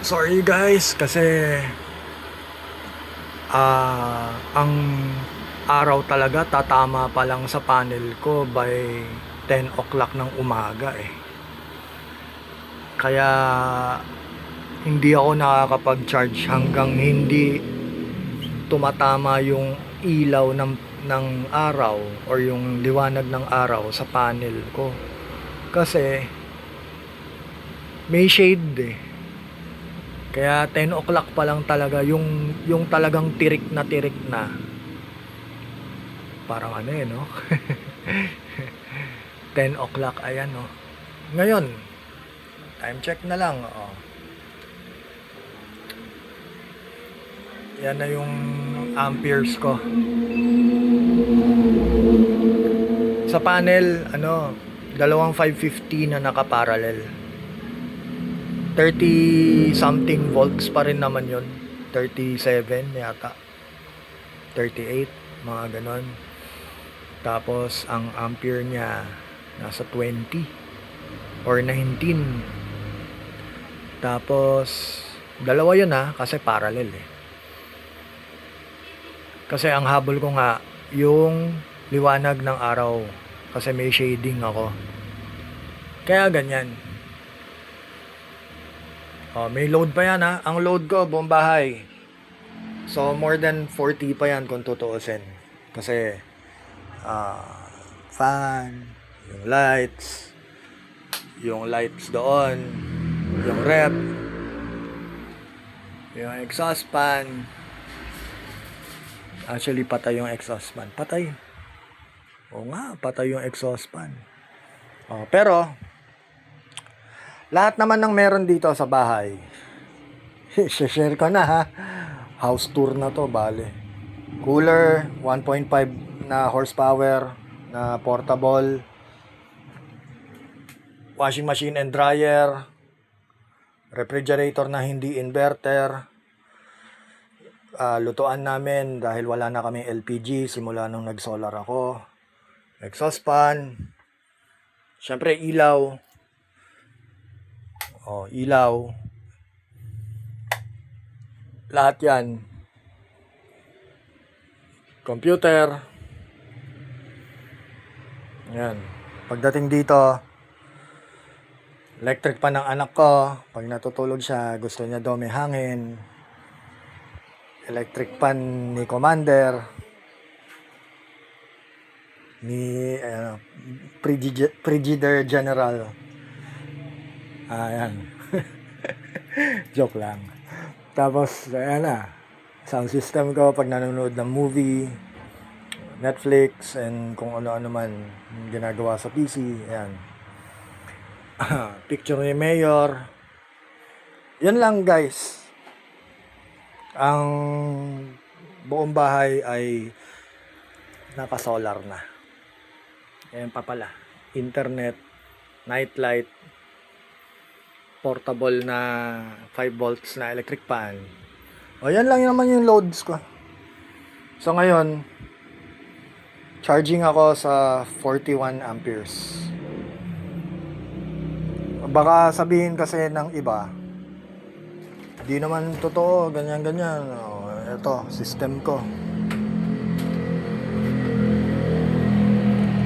Sorry guys, kasi ang araw talaga tatama pa lang sa panel ko by 10 o'clock ng umaga eh. Kaya hindi ako nakakapag-charge hanggang hindi tumatama yung ilaw ng araw or yung liwanag ng araw sa panel ko. Kasi may shade eh. Kaya 10 o'clock pa lang talaga yung talagang tirik na. Parang ano eh, no? 10 o'clock, ayan, no? Ngayon, time check na lang, oh. Yan na yung amperes ko. Sa panel, ano, dalawang 550 na nakaparallel. 30 something volts pa rin naman yun. 37 yata. 38, mga ganon. Tapos, ang ampere niya nasa 20 or 19. Tapos, dalawa yun kasi parallel eh. Kasi ang habol ko nga, yung liwanag ng araw. Kasi may shading ako. Kaya ganyan. Oh, may load pa yan Ang load ko, buong bahay. So, more than 40 pa yan kung tutuusin. Kasi, fan, yung lights doon, yung rep, yung exhaust fan. Actually, patay yung exhaust fan. Patay. Oo nga, patay yung exhaust fan. Pero, lahat naman ng meron dito sa bahay, share ko na house tour na to, bale. Cooler, 1.5 na horsepower, na portable. Washing machine and dryer. Refrigerator na hindi inverter. Lutuan namin dahil wala na kami LPG simula nung nag-solar ako. Exhaust fan. Siyempre, ilaw. Ilaw. Lahat yan. Computer. Yan. Pagdating dito, electric pa ng anak ko. Pag natutulog siya, gusto niya daw may hangin. Electric pan ni Commander. Ni Frigidaire General. Ayan. Joke lang. Tapos, ayan sound system ko pag nanonood ng movie, Netflix, and kung ano-ano man ginagawa sa PC. Ayan. Picture ni Mayor. Yan lang guys. Ang buong bahay ay naka-solar na. Ayan pa pala. Internet, nightlight, portable na 5 volts na electric fan. Yan lang naman yung loads ko. So ngayon, charging ako sa 41 amperes. Baka sabihin kasi ng iba, di naman totoo, ganyan-ganyan. Ito, system ko.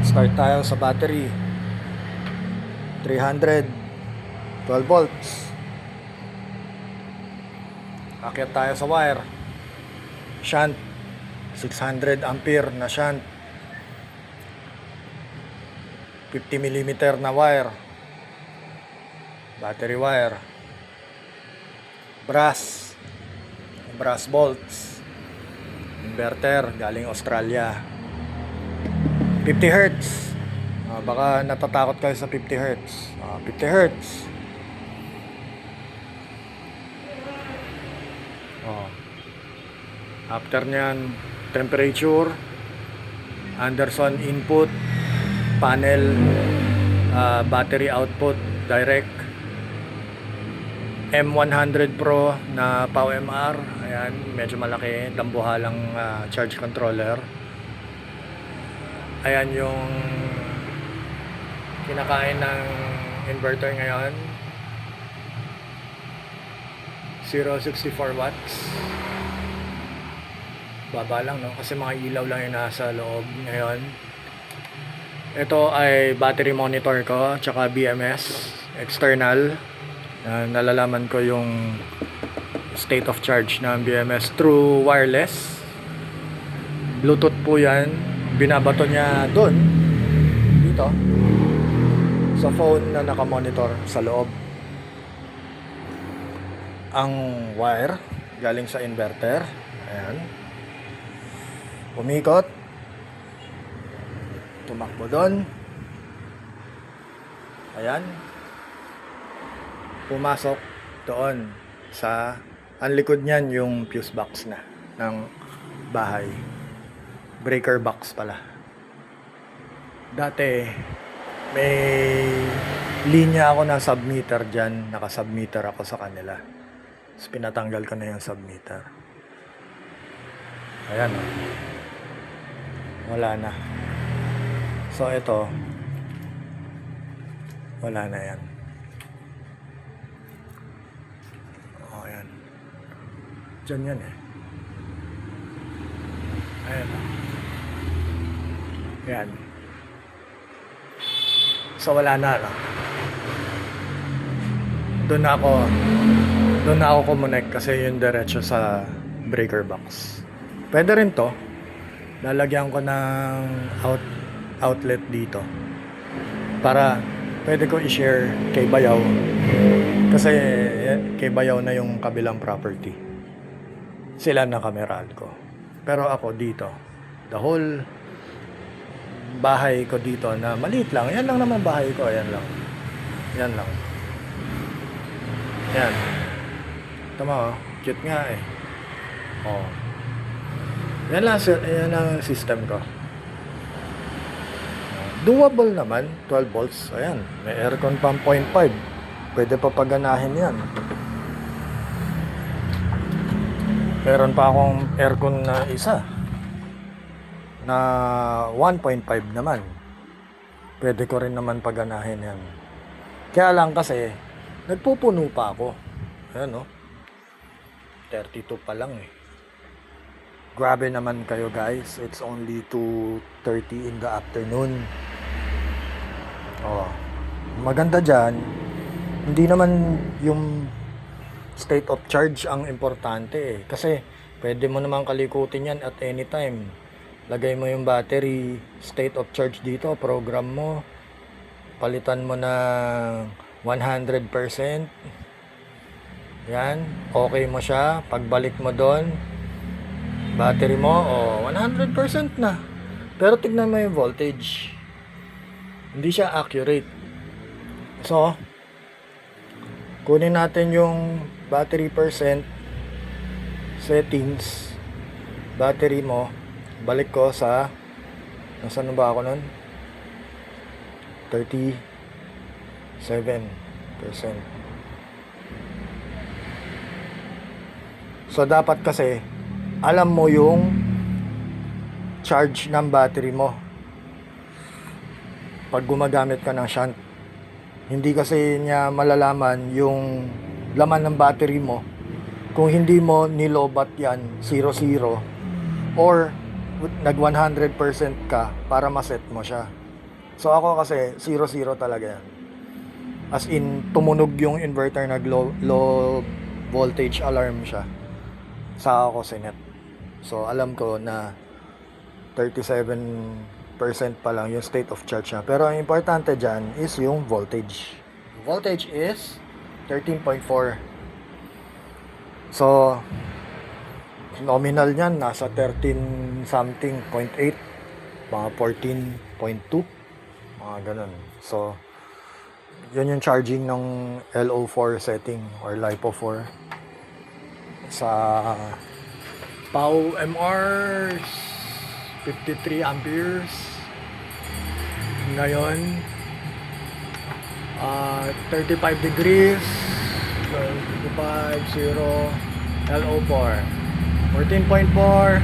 Start tayo sa battery. 300, 12 volts. Akyat tayo sa wire. Shunt, 600 ampere na shunt. 50mm na wire. Battery wire. Brass bolts. Inverter galing Australia. 50 Hz. Baka natatakot kayo sa 50 Hz. 50 Hz. After nyan, temperature, Anderson input, panel, battery output, direct, M100 Pro na PowerMR. Ayan, medyo malaki, dambuhalang charge controller. Ayan yung kinakain ng inverter ngayon. 0.64 watts. Baba lang, no? Kasi mga ilaw lang yung nasa loob ngayon. Ito ay battery monitor ko, tsaka BMS external. Nalalaman ko yung state of charge ng BMS through wireless. Bluetooth po yan. Binabato niya doon, dito, sa phone na nakamonitor sa loob. Ang wire galing sa inverter. Ayan. Umikot. Tumakbo doon. Ayan. Pumasok doon sa ang likod niyan yung fuse box na ng bahay. Breaker box pala. Dati may linya ako ng submeter dyan. Naka-submeter ako sa kanila. Tapos pinatanggal ko na yung submeter. Ayan o. Wala na. So ito, wala na yan. O ayan. Diyan yan eh. Ayan o. Ayan. So wala na, no? Doon na ako kumonek kasi yung diretso sa breaker box. Pwede rin to. Lalagyan ko ng outlet dito para pwede ko i-share kay Bayaw kasi kay Bayaw na yung kabilang property. Sila na kameral ko. Pero ako dito, the whole bahay ko dito na maliit lang. Yan lang naman bahay ko. Yan lang. Yan lang. Yan. Tama oh. Cute nga eh. Oh. Yan lang. Yan ang system ko. Doable naman. 12 volts. Ayan. May aircon pang 0.5. Pwede pa paganahin yan. Meron pa akong aircon na isa. Na 1.5 naman. Pwede ko rin naman paganahin yan. Kaya lang kasi nagpupuno pa ako. Ayan o. 32 pa lang eh. Grabe naman kayo guys. It's only 2:30 in the afternoon. Oh. Maganda dyan. Hindi naman yung state of charge ang importante eh. Kasi pwede mo naman kalikutin yan at any time. Lagay mo yung battery, state of charge dito, program mo, palitan mo na 100%. Yan, okay mo siya. Pagbalik mo doon, battery mo, 100% na. Pero tignan mo yung voltage. Hindi siya accurate. So, kunin natin yung battery percent settings, battery mo. Balik ko sa nasaan ba ako nun? 37%. So dapat kasi alam mo yung charge ng battery mo pag gumagamit ka ng shunt. Hindi kasi niya malalaman yung laman ng battery mo kung hindi mo nilobat yan 0-0 or nag 100% ka para maset mo siya. So ako kasi 0-0 talaga yan. As in tumunog yung inverter, nag low voltage alarm siya. Sa ako sinet. So alam ko na 37% pa lang yung state of charge niya. Pero ang importante dyan is yung voltage. Voltage is 13.4. So nominal niyan nasa 13 something 0.8, mga 14.2, mga ganun. So yun yung charging ng LO4 setting or LiPo4 sa POW MR 53 amperes ngayon. 35 degrees, 25, 0, LO4 14.4,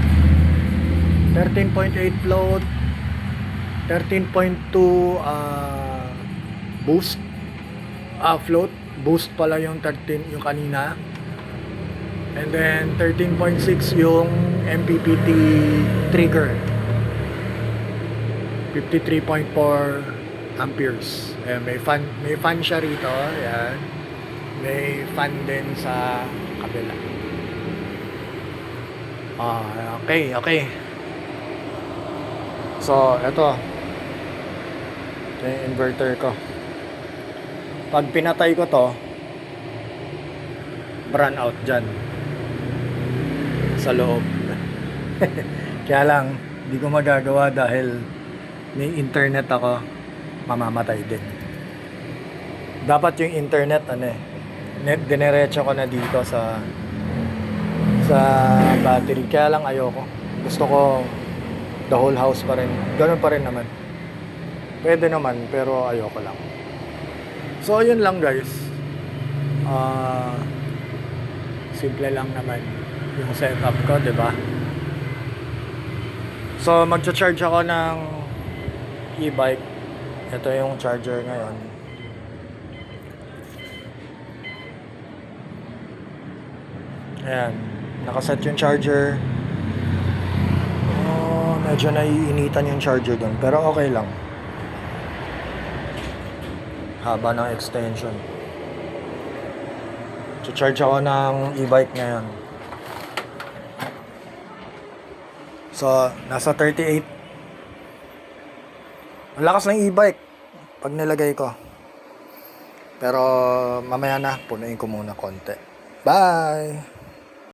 13.8 float, 13.2 boost, float, boost pala yung 13 yung kanina, And then 13.6 yung MPPT trigger. 53.4 amperes. Ayan, may fan siya rito. Ayan. May fan din sa kabila. Okay. So, ito yung inverter ko. Pag pinatay ko to, brownout out dyan sa loob. Kaya lang, hindi ko magagawa dahil may internet ako, mamamatay din. Dapat yung internet, dinerecho ko na dito sa battery. Kaya lang ayoko. Gusto ko the whole house pa rin. Ganun pa rin naman. Pwede naman, pero ayoko lang. So, yun lang guys. Simple lang naman yung setup ko, diba? So, magcha-charge ako ng e-bike. Ito yung charger ngayon. Ayan. Nakaset yung charger. Medyo naiinitan yung charger doon. Pero okay lang. Haba ng extension. Charge ako ng e-bike ngayon. So, nasa 38. Ang lakas ng e-bike pag nilagay ko. Pero mamaya na, punuin ko muna konti. Bye!